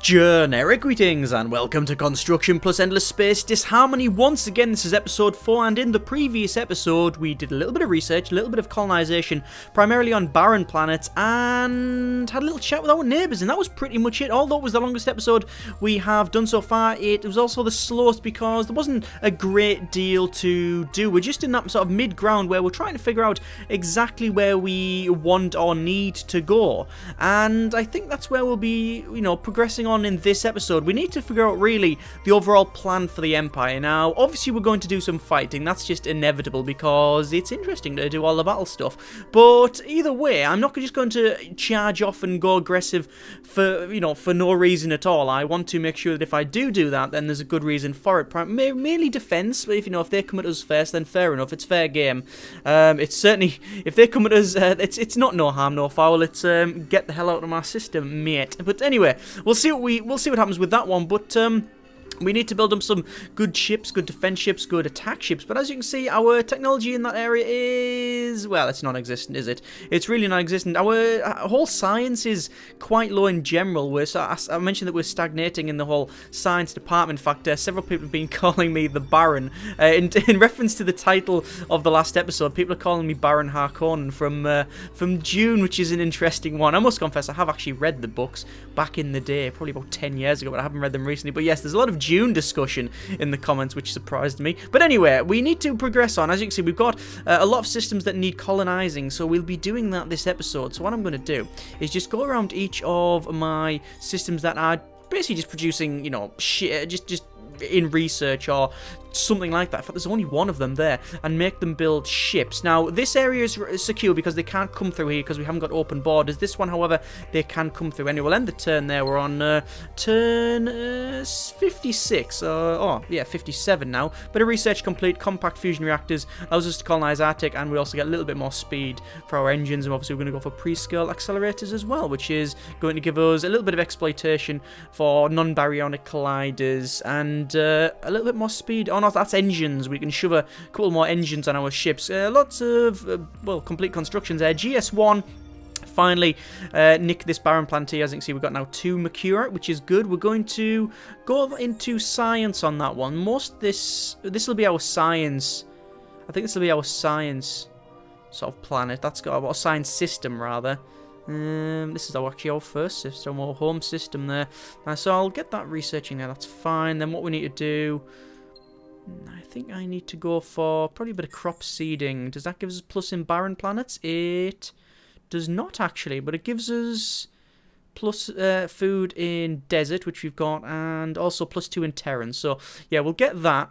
Generic greetings and welcome to Construction Plus Endless Space Disharmony. Once again, this is episode 4, and in the previous episode we did a little bit of research, a little bit of colonization, primarily on barren planets, and had a little chat with our neighbours, and that was pretty much it. Although it was the longest episode we have done so far, it was also the slowest because there wasn't a great deal to do. We're just in that sort of mid-ground where we're trying to figure out exactly where we want or need to go, and I think that's where we'll be, progressing on in this episode. We need to figure out really the overall plan for the Empire. Now, obviously we're going to do some fighting, that's just inevitable because it's interesting to do all the battle stuff, but either way, I'm not just going to charge off and go aggressive for no reason at all. I want to make sure that if I do that, then there's a good reason for it. Mainly defense, but if they come at us first, then fair enough, it's fair game. It's certainly, if they come at us, it's not no harm, no foul, it's get the hell out of my system, mate. But anyway, we'll see what happens with that one, but we need to build them some good ships, good defense ships, good attack ships. But as you can see, our technology in that area is, well, it's non-existent, is it? It's really non-existent. Our whole science is quite low in general. I mentioned that we're stagnating in the whole science department. In fact, several people have been calling me the Baron. In reference to the title of the last episode, people are calling me Baron Harkonnen from Dune, which is an interesting one. I must confess, I have actually read the books back in the day, probably about 10 years ago, but I haven't read them recently. But yes, there's a lot of Dune discussion in the comments, which surprised me. But anyway, we need to progress on. As you can see, we've got a lot of systems that need colonizing, so we'll be doing that this episode. So what I'm going to do is just go around each of my systems that are basically just producing, shit, just in research or something like that. In fact, there's only one of them there, and make them build ships. Now, this area is secure because they can't come through here because we haven't got open borders. This one, however, they can come through. Anyway, we'll end the turn there. We're on turn 56. 57 now. Bit of research complete. Compact fusion reactors allows us to colonize Arctic, and we also get a little bit more speed for our engines. And obviously, we're going to go for pre-scale accelerators as well, which is going to give us a little bit of exploitation for non-baryonic colliders and a little bit more speed. Oh no, that's engines. We can shove a couple more engines on our ships. Lots of, complete constructions there. GS1 finally nick this barren planet here. As you can see, we've got now 2 Mercure, which is good. We're going to go into science on that one. This will be our science. I think this will be our science sort of planet. That's got our science system, rather. This is actually our first system, our home system there. So I'll get that researching there, that's fine. Then what we need to do, I think I need to go for probably a bit of crop seeding. Does that give us a plus in barren planets? It does not actually, but it gives us plus food in desert, which we've got, and also +2 in Terran. So yeah, we'll get that.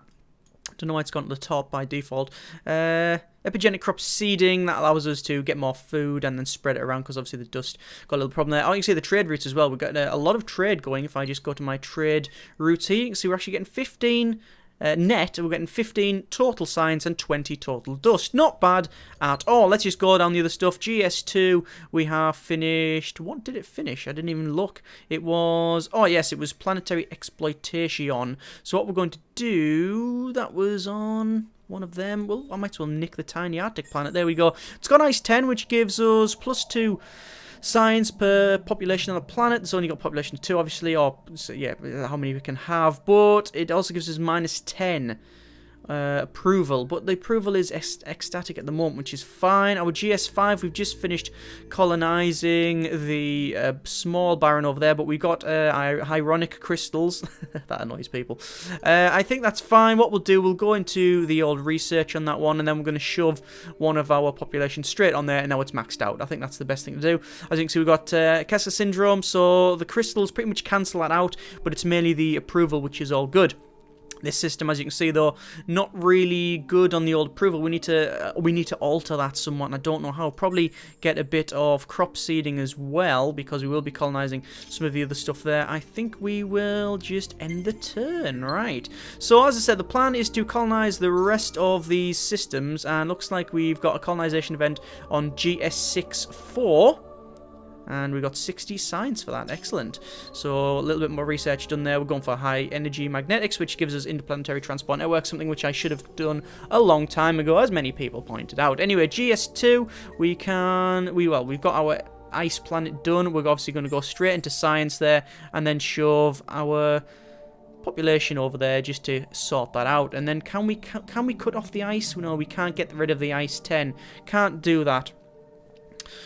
Don't know why it's gone to the top by default. Epigenic crop seeding, that allows us to get more food and then spread it around because obviously the dust got a little problem there. Oh, you can see the trade routes as well. We've got a lot of trade going. If I just go to my trade routes here, you can see we're actually getting 15 net. We're getting 15 total science and 20 total dust. Not bad at all. Let's just go down the other stuff. GS2, we have finished. What did it finish? I didn't even look. It was, oh yes, it was planetary exploitation. So what we're going to do, that was on one of them. Well, I might as well nick the tiny Arctic planet. There we go. It's got ice 10, which gives us +2 science per population on the planet. It's only got population of 2, obviously, or so, yeah, how many we can have. But it also gives us -10 approval. But the approval is ecstatic at the moment, which is fine. Our GS5, we've just finished colonizing the small barren over there, but we got ironic crystals. That annoys people. I think that's fine. What we'll do, we'll go into the old research on that one, and then we're going to shove one of our population straight on there, and now it's maxed out. I think that's the best thing to do. As you can see, we've got Kessler syndrome, so the crystals pretty much cancel that out, but it's mainly the approval, which is all good. This system, as you can see, though, not really good on the old approval. We need to alter that somewhat, and I don't know how. Probably get a bit of crop seeding as well, because we will be colonizing some of the other stuff there. I think we will just end the turn, right? So, as I said, the plan is to colonize the rest of these systems, and looks like we've got a colonization event on GS64. And we got 60 science for that. Excellent. So a little bit more research done there. We're going for high energy magnetics, which gives us interplanetary transport network, something which I should have done a long time ago, as many people pointed out. Anyway, GS2, we've got our ice planet done. We're obviously going to go straight into science there, and then shove our population over there just to sort that out. And then can we cut off the ice? No, we can't get rid of the ice 10. Can't do that.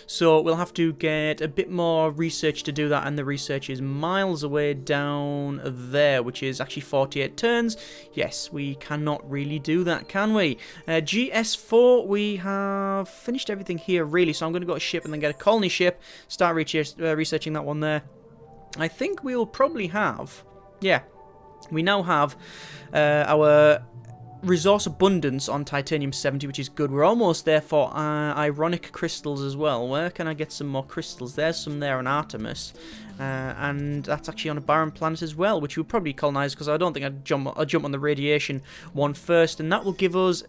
So we'll have to get a bit more research to do that, and the research is miles away down there, which is actually 48 turns. Yes, we cannot really do that, can we? GS4, we have finished everything here, really, so I'm going to go to ship and then get a colony ship, start researching that one there. I think we'll probably have... Yeah, we now have our... resource abundance on titanium 70, which is good. We're almost there for ironic crystals as well. Where can I get some more crystals? There's some there on Artemis, and that's actually on a barren planet as well, which we'll probably colonize, because I don't think I'd jump on the radiation one first, and that will give us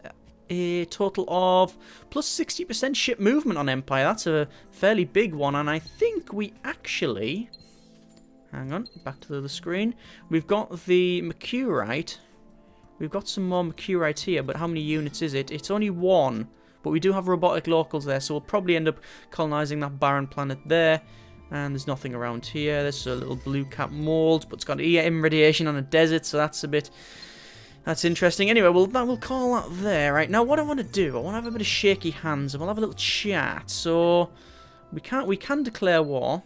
a total of plus 60% ship movement on Empire. That's a fairly big one, and I think we actually... Hang on, back to the other screen. We've got the Mercurite. We've got some more Mercurite here, but how many units is it? It's only one, but we do have robotic locals there, so we'll probably end up colonizing that barren planet there. And there's nothing around here. There's a little blue cap mold, but it's got EM radiation on a desert, so that's a bit... That's interesting. Anyway, we'll call that there. Right, now what I want to do, I want to have a bit of shaky hands, and we'll have a little chat. So, we can declare war.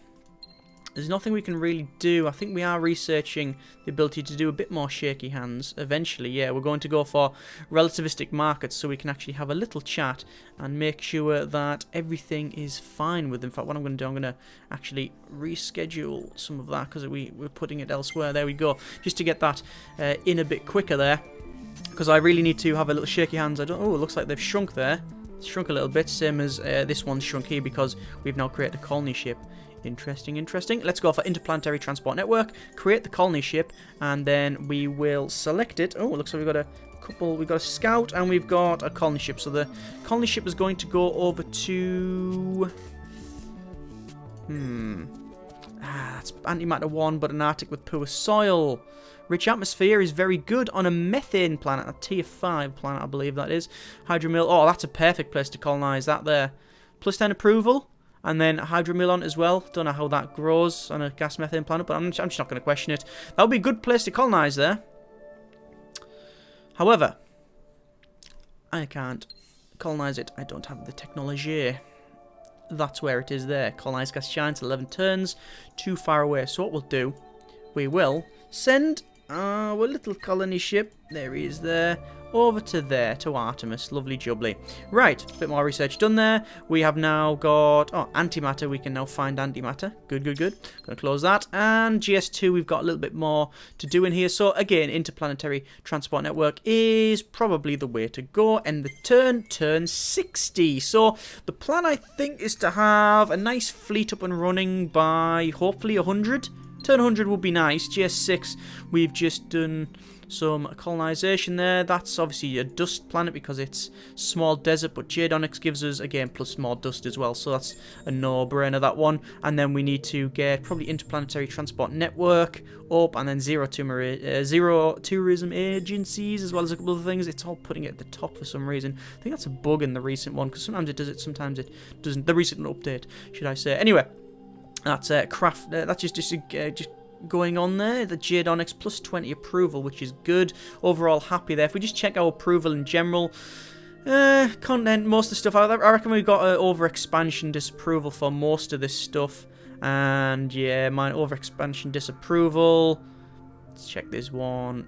There's nothing we can really do. I think we are researching the ability to do a bit more shaky hands eventually. Yeah, we're going to go for relativistic markets so we can actually have a little chat and make sure that everything is fine with. In fact, what I'm going to do, I'm going to actually reschedule some of that because we're putting it elsewhere. There we go. Just to get that in a bit quicker there, because I really need to have a little shaky hands. Oh, it looks like they've shrunk there. It's shrunk a little bit, same as this one's shrunk here because we've now created a colony ship. Interesting, interesting. Let's go for interplanetary transport network, create the colony ship, and then we will select it. Oh, it looks like we've got a couple. We've got a scout and we've got a colony ship. So the colony ship is going to go over to... that's antimatter 1, but an Arctic with poor soil. Rich atmosphere is very good on a methane planet, a tier 5 planet, I believe that is. Hydromill. Oh, that's a perfect place to colonize that there. Plus 10 approval. And then Hydromilon as well. Don't know how that grows on a gas methane planet, but I'm just not going to question it. That would be a good place to colonize there. However, I can't colonize it. I don't have the technology. That's where it is there. Colonize gas giants, 11 turns. Too far away. So what we'll do, we will send our little colony ship. There he is there. Over to there, to Artemis. Lovely jubbly. Right, a bit more research done there. We have now got... Oh, antimatter. We can now find antimatter. Good, good, good. Going to close that. And GS2, we've got a little bit more to do in here. So, again, interplanetary transport network is probably the way to go. End the turn 60. So, the plan, I think, is to have a nice fleet up and running by, hopefully, 100. Turn 100 would be nice. GS6, we've just done... some colonization there. That's obviously a dust planet because it's small desert, but Jade Onyx gives us, again, plus more dust as well, so that's a no-brainer, that one. And then we need to get probably interplanetary transport network up, and then zero tourism agencies, as well as a couple of things. It's all putting it at the top for some reason. I think that's a bug in the recent one, because sometimes it does it, sometimes it doesn't. The recent update, should I say. Anyway, that's that's just going on there. The Jade Onyx plus 20 approval, which is good. Overall happy there. If we just check our approval in general, content, most of the stuff, I reckon we've got overexpansion disapproval for most of this stuff. And yeah, my overexpansion disapproval. Let's check this one.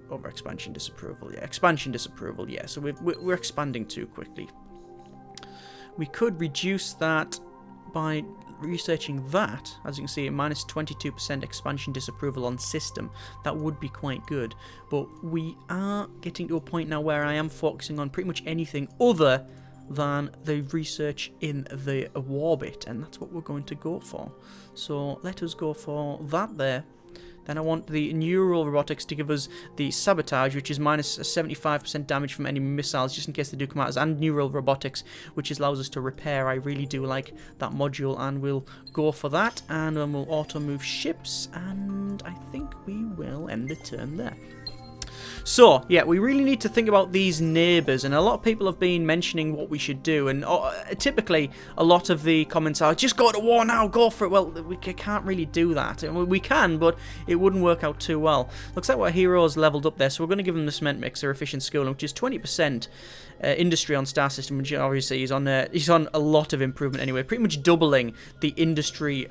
Overexpansion disapproval, yeah. Expansion disapproval, yeah. So we're expanding too quickly. We could reduce that by researching that. As you can see, minus 22% expansion disapproval on system. That would be quite good. But we are getting to a point now where I am focusing on pretty much anything other than the research in the orbit, and that's what we're going to go for. So let us go for that there. Then I want the neural robotics to give us the sabotage, which is minus 75% damage from enemy missiles, just in case they do come at us, and neural robotics, which allows us to repair. I really do like that module, and we'll go for that. And then we'll auto move ships, and I think we will end the turn there. So, yeah, we really need to think about these neighbours, and a lot of people have been mentioning what we should do, and typically a lot of the comments are, just go to war now, go for it. Well, we can't really do that. We can, but it wouldn't work out too well. Looks like our heroes leveled up there, so we're going to give them the cement mixer, efficient schooling, which is 20% industry on Star System, which obviously he's on a lot of improvement anyway, pretty much doubling the industry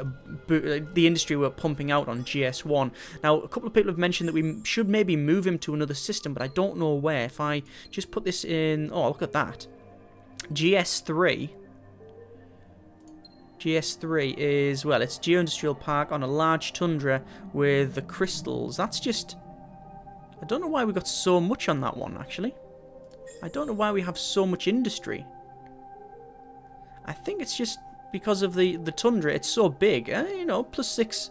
we're pumping out on GS1. Now, a couple of people have mentioned that we should maybe move him to another system, but I don't know where. If I just put this in... Oh, look at that. GS3 is, well, it's Geo-Industrial Park on a large tundra with the crystals. That's just... I don't know why we got so much on that one, actually. I don't know why we have so much industry. I think it's just because of the tundra. It's so big. You know, plus six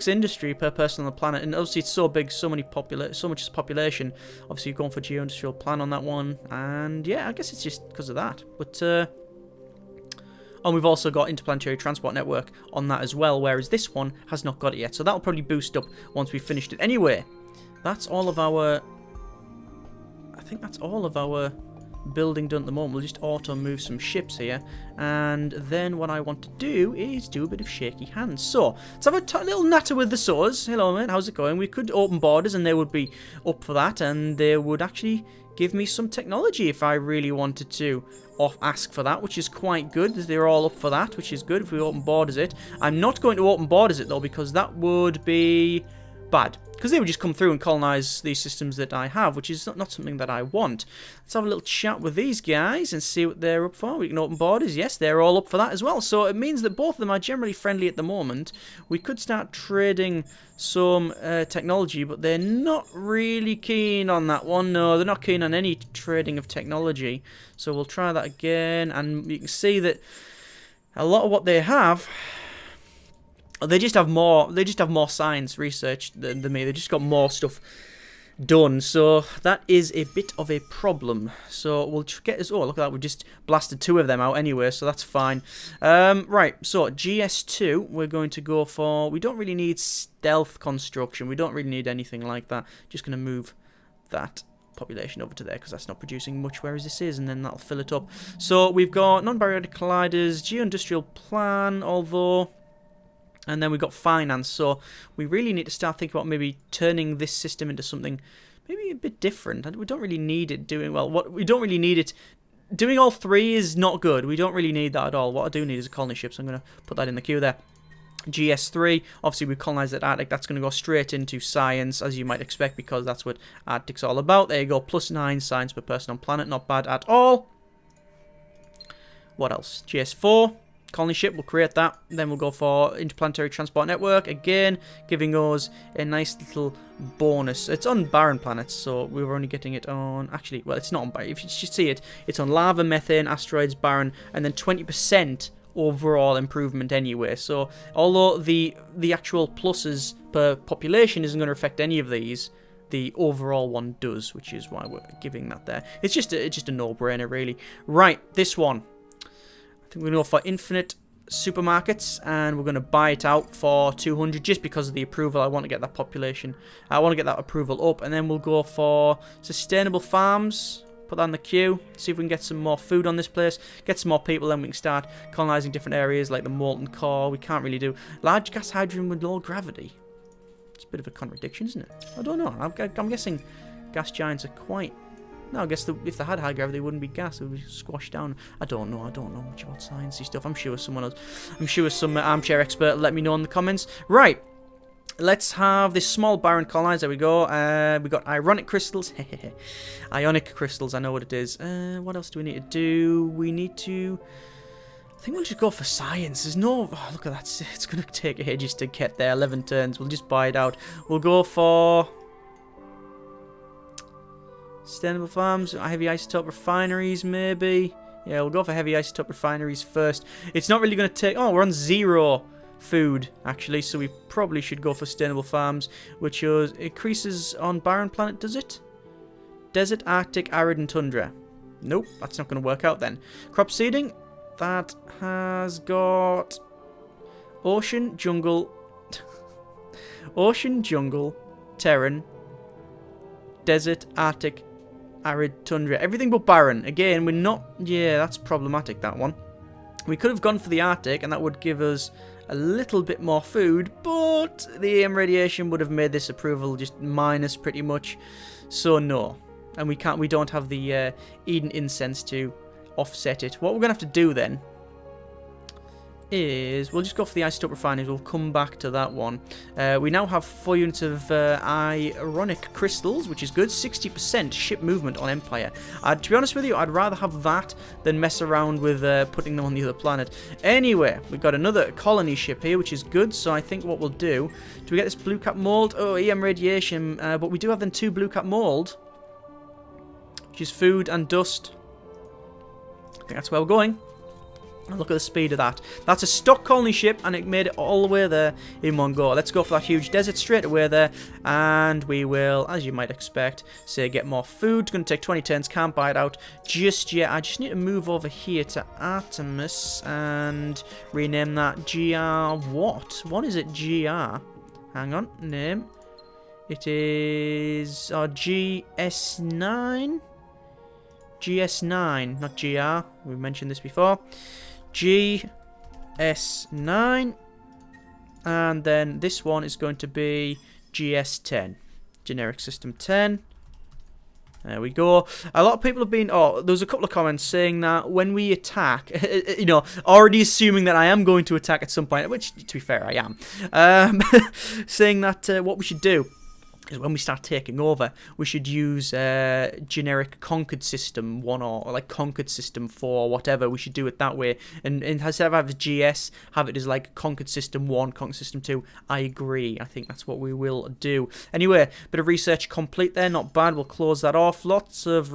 industry per person on the planet, and obviously it's so big, so much population. Obviously you're going for geo-industrial plan on that one, and yeah, I guess it's just because of that. But and we've also got interplanetary transport network on that as well, whereas this one has not got it yet, so that'll probably boost up once we've finished it. Anyway, that's all of our... I think that's all of our building done at the moment. We'll just auto move some ships here, and then what I want to do is do a bit of shaky hands. So let's have a little natter with the saws. Hello mate, how's it going? We could open borders and they would be up for that, and they would actually give me some technology if I really wanted to ask for that, which is quite good. They're all up for that, which is good if we open borders it. I'm not going to open borders it though, because that would be bad, because they would just come through and colonize these systems that I have, which is not something that I want. Let's have a little chat with these guys and see what they're up for. We can open borders. Yes, they're all up for that as well. So it means that both of them are generally friendly at the moment. We could start trading some technology, but they're not really keen on that one. No, they're not keen on any trading of technology. So we'll try that again, and you can see that a lot of what they have... They just have more science research than me. They just got more stuff done. So that is a bit of a problem. So we'll get us... Oh, look at that. We've just blasted 2 of them out anyway, so that's fine. Right, so GS2, we're going to go for... We don't really need stealth construction. We don't really need anything like that. Just going to move that population over to there, because that's not producing much, whereas this is, and then that'll fill it up. So we've got non-bariotic colliders, geo-industrial plan, although... And then we've got finance, so we really need to start thinking about maybe turning this system into something maybe a bit different. We don't really need it doing, well, we don't really need it, doing all 3 is not good. We don't really need that at all. What I do need is a colony ship, so I'm going to put that in the queue there. GS3, obviously we've colonized that Arctic, that's going to go straight into science, as you might expect, because that's what Arctic's all about. There you go, +9 science per person on planet, not bad at all. What else? GS4. Colony ship, we'll create that. Then we'll go for interplanetary transport network again, giving us a nice little bonus. It's on barren planets, so we were only getting it on... Actually, well, it's not on barren. If you should see it, it's on lava, methane, asteroids, barren, and then 20% overall improvement anyway. So although the actual pluses per population isn't going to affect any of these, the overall one does, which is why we're giving that there. It's just a no-brainer, really. Right, this one. We're going to go for infinite supermarkets, and we're going to buy it out for 200 just because of the approval. I want to get that population. I want to get that approval up, and then we'll go for sustainable farms. Put that in the queue. See if we can get some more food on this place. Get some more people, then we can start colonizing different areas like the molten core. We can't really do large gas hydrogen with low gravity. It's a bit of a contradiction, isn't it? I don't know. I'm guessing gas giants are quite... No, I guess if they had high gravity, they wouldn't be gas. They would be squashed down. I don't know much about sciencey stuff. I'm sure someone else... I'm sure some armchair expert will let me know in the comments. Right. Let's have this small barren colonize. There we go. We got ironic crystals. Ionic crystals, I know what it is. What else do we need to do? We need to... I think we'll just go for science. There's no... Oh, look at that. It's going to take ages to get there. 11 turns. We'll just buy it out. We'll go for... Sustainable farms, heavy isotope refineries, maybe. Yeah, we'll go for heavy isotope refineries first. It's not really going to take... Oh, we're on 0 food, actually, so we probably should go for sustainable farms, which increases on barren planet, does it? Desert, Arctic, arid, and tundra. Nope, that's not going to work out then. Crop seeding, that has got... Ocean, jungle... Ocean, jungle, Terran... desert, Arctic, arid tundra. Everything but barren. Again, we're not... Yeah, that's problematic, that one. We could have gone for the Arctic, and that would give us a little bit more food, but the EM radiation would have made this approval just minus pretty much. So no. And we don't have the Eden incense to offset it. What we're going to have to do then is we'll just go for the isotope refineries. We'll come back to that one. We now have 4 units of ironic crystals, which is good. 60% ship movement on Empire. To be honest with you, I'd rather have that than mess around with putting them on the other planet. Anyway, we've got another colony ship here, which is good. So I think what we'll do we get this blue cap mold? Oh, EM radiation. But we do have then 2 blue cap mold, which is food and dust. I think that's where we're going. And look at the speed of that. That's a stock colony ship, and it made it all the way there in one go. Let's go for that huge desert straight away there. And we will, as you might expect, say get more food. It's going to take 20 turns. Can't buy it out just yet. I just need to move over here to Artemis and rename that GR what? What is it GR? Hang on. Name. It is GS9. GS9, not GR. We've mentioned this before. GS9. And then this one is going to be GS10. Generic System 10. There we go. A lot of people have been... Oh, there was a couple of comments saying that when we attack... You know, already assuming that I am going to attack at some point, which, to be fair, I am. Saying that what we should do is when we start taking over, we should use generic Conquered System 1 or like Conquered System 4 or whatever. We should do it that way. And instead of having GS, have it as like Conquered System 1, Conquered System 2. I agree. I think that's what we will do. Anyway, bit of research complete there. Not bad. We'll close that off. Lots of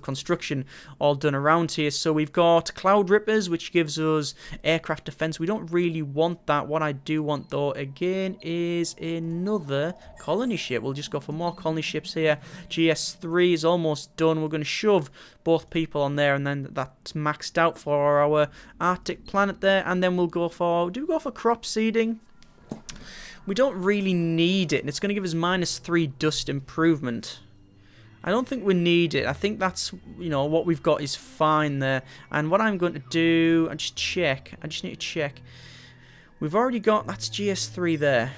construction all done around here. So we've got Cloud Rippers, which gives us aircraft defense. We don't really want that. What I do want, though, again, is another colony ship. We'll just go for more colony ships here. GS3 is almost done. We're going to shove both people on there, and then that's maxed out for our Arctic planet there. And then we'll go for... Do we go for crop seeding? We don't really need it, and it's going to give us -3 dust improvement. I don't think we need it. I think that's, you know, what we've got is fine there. And what I'm going to do... I just need to check. We've already got... That's GS3 there.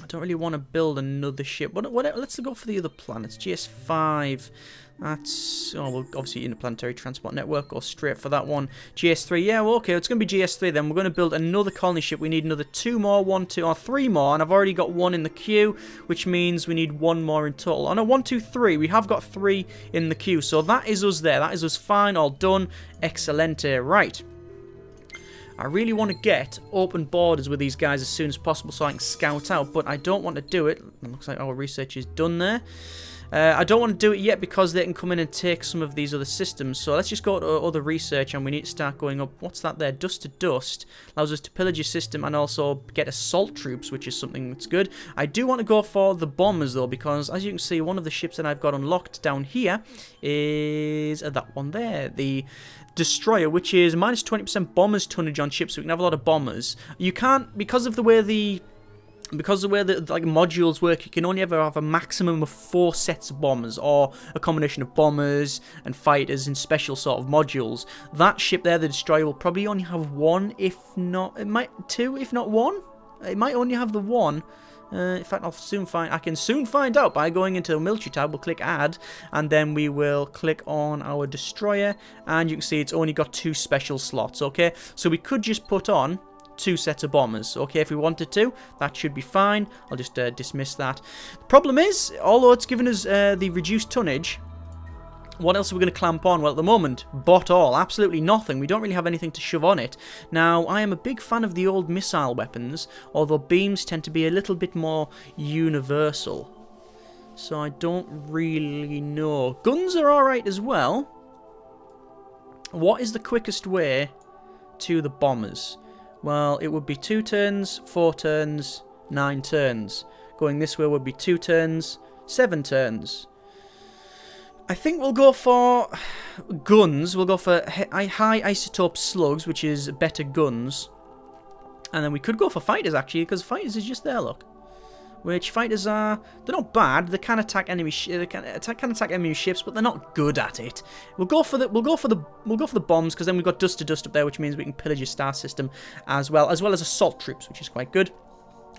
I don't really want to build another ship. Let's go for the other planets. GS5. That's... Oh, well, obviously Interplanetary Transport Network. Go straight for that one. GS3. Yeah, well, okay. It's going to be GS3 then. We're going to build another colony ship. We need another 2 more. 1, 2, or 3 more. And I've already got 1 in the queue, which means we need 1 more in total. Oh, no, 1, 2, 3. We have got 3 in the queue. So that is us there. That is us fine. All done. Excelente. Right. I really want to get open borders with these guys as soon as possible so I can scout out, but I don't want to do it. It looks like our research is done there. I don't want to do it yet because they can come in and take some of these other systems. So let's just go to other research, and we need to start going up. What's that there? Dust to dust. Allows us to pillage your system and also get assault troops, which is something that's good. I do want to go for the bombers, though, because as you can see, one of the ships that I've got unlocked down here is that one there. The Destroyer, which is -20% bombers tonnage on ships, so we can have a lot of bombers. You can't, because of the way the like modules work, you can only ever have a maximum of 4 sets of bombers, or a combination of bombers and fighters and special sort of modules. That ship there, the Destroyer, will probably only have 1, if not, it might 2, if not 1. It might only have the 1. In fact, I can soon find out by going into the military tab. We'll click add, and then we will click on our Destroyer, and you can see it's only got 2 special slots, okay? So we could just put on 2 sets of bombers, okay, if we wanted to. That should be fine. I'll just dismiss that. The problem is, although it's given us the reduced tonnage, what else are we going to clamp on? Well, at the moment, bot all. Absolutely nothing. We don't really have anything to shove on it. Now, I am a big fan of the old missile weapons, although beams tend to be a little bit more universal. So I don't really know. Guns are alright as well. What is the quickest way to the bombers? Well, it would be 2 turns, 4 turns, 9 turns. Going this way would be 2 turns, 7 turns. I think we'll go for guns. We'll go for high isotope slugs, which is better guns. And then we could go for fighters, actually, because fighters is just there, look. which fighters are, they're not bad. They can attack enemy attack enemy ships, but they're not good at it. We'll go for the bombs, because then we've got dust to dust up there, which means we can pillage a star system as well as assault troops, which is quite good.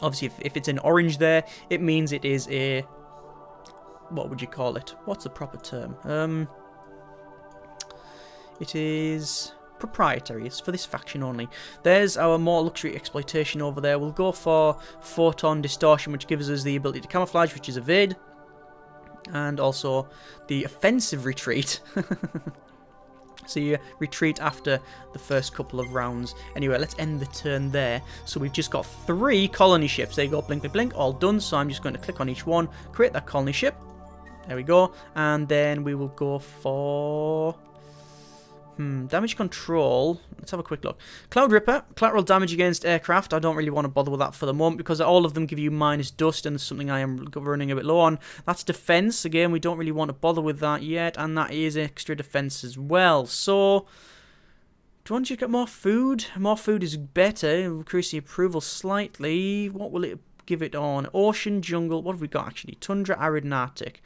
Obviously, if it's in orange there, it means it is a, what would you call it? What's the proper term? It is proprietary. It's for this faction only. There's our more luxury exploitation over there. We'll go for photon distortion, which gives us the ability to camouflage, which is evade, and also the offensive retreat. So you retreat after the first couple of rounds. Anyway, let's end the turn there. So we've just got 3 colony ships. There you go, blink, blink, blink, all done. So I'm just going to click on each one, create that colony ship. There we go. And then we will go for damage control. Let's have a quick look. Cloud Ripper, collateral damage against aircraft. I don't really want to bother with that for the moment, because all of them give you minus dust, and there's something I am running a bit low on. That's defense. Again, we don't really want to bother with that yet, and that is extra defense as well. So, do you want to get more food? More food is better. Increase the approval slightly. What will it give it on? Ocean, jungle. What have we got actually? Tundra, arid, and Arctic.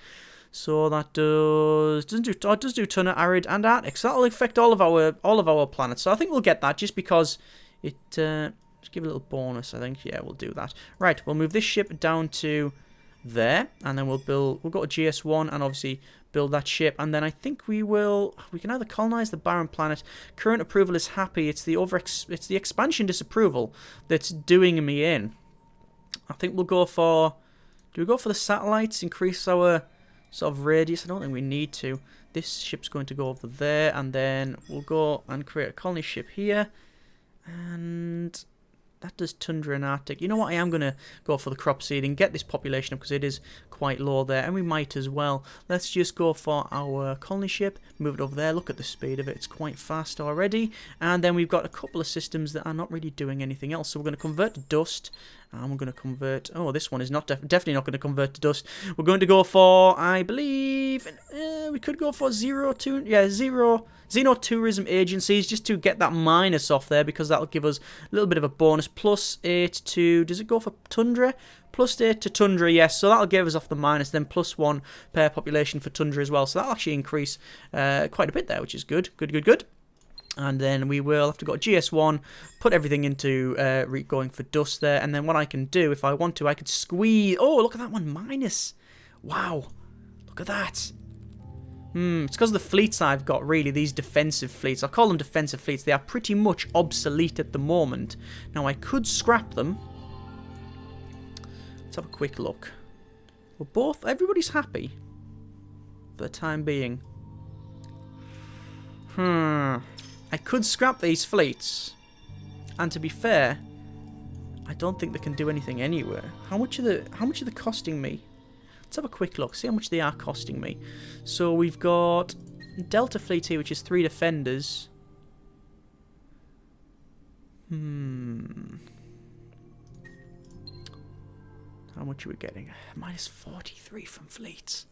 So that it does do Tundra, arid, and Arctic. So that'll affect all of our planets. So I think we'll get that, just because it just give a little bonus. I think, yeah, we'll do that. Right, we'll move this ship down to there, and then we'll go to GS1 and obviously build that ship. And then I think we can either colonize the barren planet. Current approval is happy. It's the expansion disapproval that's doing me in. I think we'll go for. Do we go for the satellites? Increase our sort of radius. I don't think we need to. This ship's going to go over there, and then we'll go and create a colony ship here, and that does Tundra and Arctic. You know what, I am going to go for the crop seeding, get this population up, because it is quite low there, and we might as well. Let's just go for our colony ship, move it over there. Look at the speed of it, it's quite fast already. And then we've got a couple of systems that are not really doing anything else, so we're going to convert to dust. And we're going to convert. Oh, this one is not definitely not going to convert to dust. We're going to go for, I believe, we could go for zero tourism agencies, just to get that minus off there, because that'll give us a little bit of a bonus. +8 to, does it go for Tundra? +8 to Tundra, yes. So that'll give us off the minus. Then +1 per population for Tundra as well. So that'll actually increase quite a bit there, which is good. Good. And then we will have to go to GS1, put everything into going for dust there. And then what I can do, if I want to, I could squeeze. Oh, look at that one, minus. Wow, look at that. It's because of the fleets I've got, really, these defensive fleets. I'll call them defensive fleets. They are pretty much obsolete at the moment. Now, I could scrap them. Let's have a quick look. Well, everybody's happy for the time being. I could scrap these fleets, and to be fair, I don't think they can do anything anywhere. How much are they costing me? Let's have a quick look, see how much they are costing me. So we've got Delta Fleet here, which is 3 defenders. How much are we getting? -43 from fleets.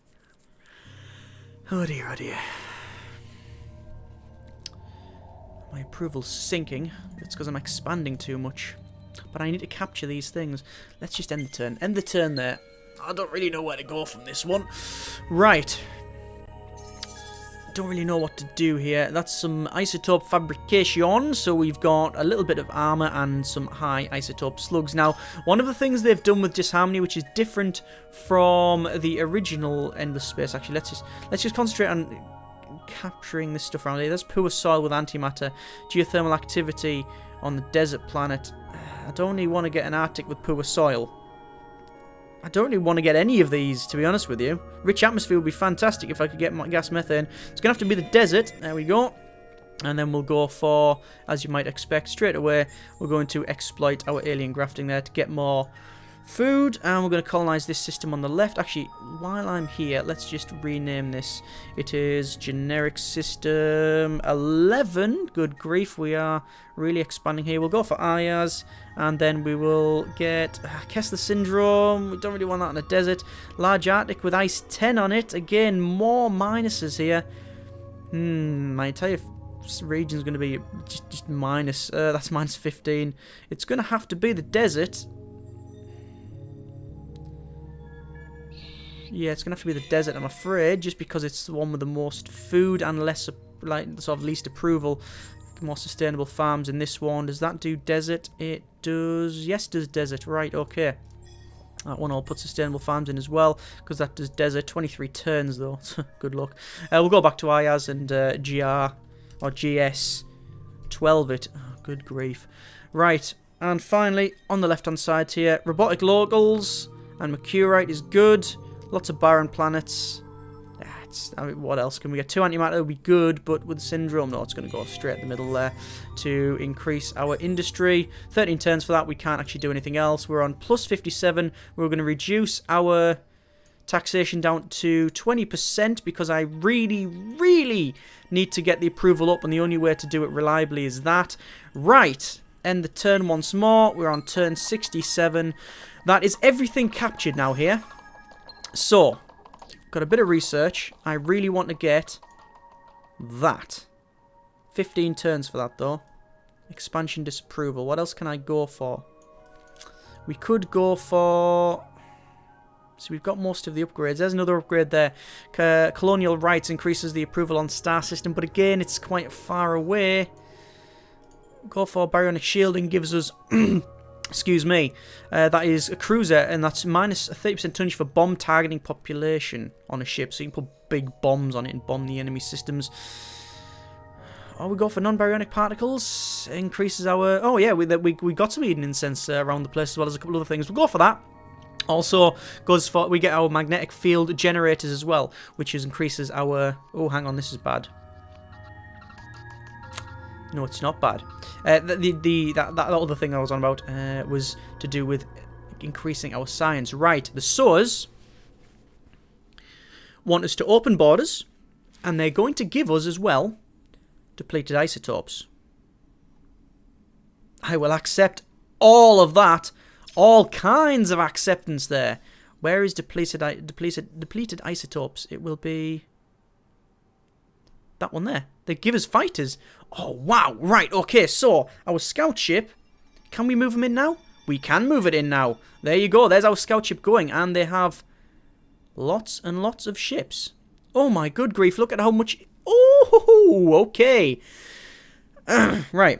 Oh dear, oh dear. My approval's sinking. It's because I'm expanding too much. But I need to capture these things. Let's just end the turn. End the turn there. I don't really know where to go from this one. Right. Don't really know what to do here. That's some isotope fabrication. So we've got a little bit of armor and some high isotope slugs. Now, one of the things they've done with Disharmony, which is different from the original Endless Space, actually, let's just concentrate on capturing this stuff around here. There's poor soil with antimatter, geothermal activity on the desert planet. I don't really want to get an Arctic with poor soil. I don't really want to get any of these, to be honest with you. Rich atmosphere would be fantastic if I could get my gas methane. It's going to have to be the desert. There we go. And then we'll go for, as you might expect, straight away, we're going to exploit our alien grafting there to get more food, and we're going to colonize this system on the left. Actually, while I'm here, let's just rename this. It is generic system 11. Good grief, we are really expanding here. We'll go for Ayaz, and then we will get Kessler syndrome. We don't really want that in the desert. Large Arctic with ice 10 on it. Again, more minuses here. My entire region's going to be just minus. That's -15. It's going to have to be the desert. Yeah, it's going to have to be the desert, I'm afraid, just because it's the one with the most food and less, like, sort of least approval. More sustainable farms in this one. Does that do desert? It does. Yes, does desert. Right, okay. That one I'll put sustainable farms in as well, because that does desert. 23 turns, though. Good luck. We'll go back to IAS and GR, or GS. 12 it. Oh, good grief. Right, and finally, on the left-hand side here, robotic locals and Mercurite is good. Lots of barren planets. I mean, what else can we get? 2 antimatter would be good, but with syndrome, no, it's going to go straight in the middle there to increase our industry. 13 turns for that. We can't actually do anything else. We're on plus 57. We're going to reduce our taxation down to 20% because I really, really need to get the approval up, and the only way to do it reliably is that. Right, end the turn once more. We're on turn 67. That is everything captured now here. So, got a bit of research. I really want to get that. 15 turns for that, though. Expansion disapproval. What else can I go for? We could go for... So we've got most of the upgrades. There's another upgrade there. Colonial rights increases the approval on star system, but again, it's quite far away. Go for baryonic shielding, gives us... Excuse me, that is a cruiser, and that's minus 30% tonnage for bomb targeting population on a ship, so you can put big bombs on it and bomb the enemy systems. Oh, we go for non-baryonic particles, increases our... Oh yeah, we got some Eden incense around the place, as well as a couple other things. We'll go for that. Also goes for... We get our magnetic field generators as well, which increases our... Oh, hang on, this is bad. No, it's not bad. That other thing I was on about was to do with increasing our science. Right, the SOAs want us to open borders, and they're going to give us as well depleted isotopes. I will accept all of that. All kinds of acceptance there. Where is depleted isotopes? It will be... that one there. They give us fighters. Oh, wow. Right, okay, so our scout ship, can we move them in now? We can move it in now. There you go. There's our scout ship going, and they have lots and lots of ships. Oh, my good grief. Look at how much... Oh, okay. Right.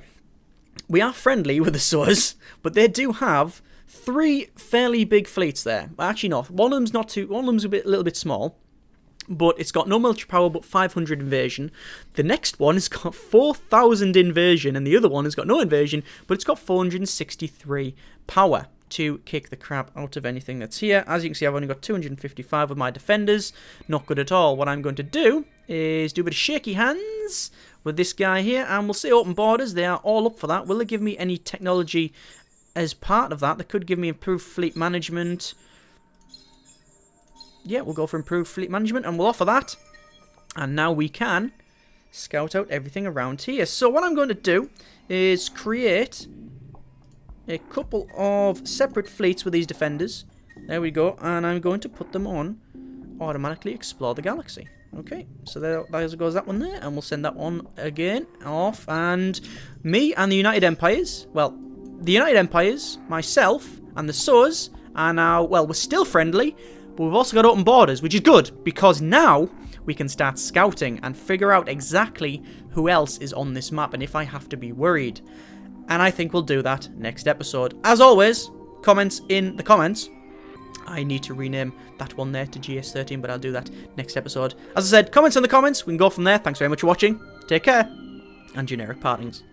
We are friendly with the SOAs, but they do have 3 fairly big fleets there. Actually, no. One of them's not too... One of them's a little bit small. But it's got no military power, but 500 invasion. The next one has got 4,000 invasion, and the other one has got no invasion, but it's got 463 power to kick the crap out of anything that's here. As you can see, I've only got 255 of my defenders. Not good at all. What I'm going to do is do a bit of shaky hands with this guy here, and we'll say open borders. They are all up for that. Will they give me any technology as part of that? They could give me improved fleet management. Yeah, we'll go for improved fleet management, and we'll offer that. And now we can scout out everything around here. So what I'm going to do is create a couple of separate fleets with these defenders. There we go. And I'm going to put them on automatically explore the galaxy. Okay, so there goes that one there. And we'll send that one again off. And me and the United Empires, well, the United Empires, myself, and the SOAs are now, well, we're still friendly. But we've also got open borders, which is good, because now we can start scouting and figure out exactly who else is on this map and if I have to be worried. And I think we'll do that next episode. As always, comments in the comments. I need to rename that one there to GS13, but I'll do that next episode. As I said, comments in the comments. We can go from there. Thanks very much for watching. Take care. And generic partings.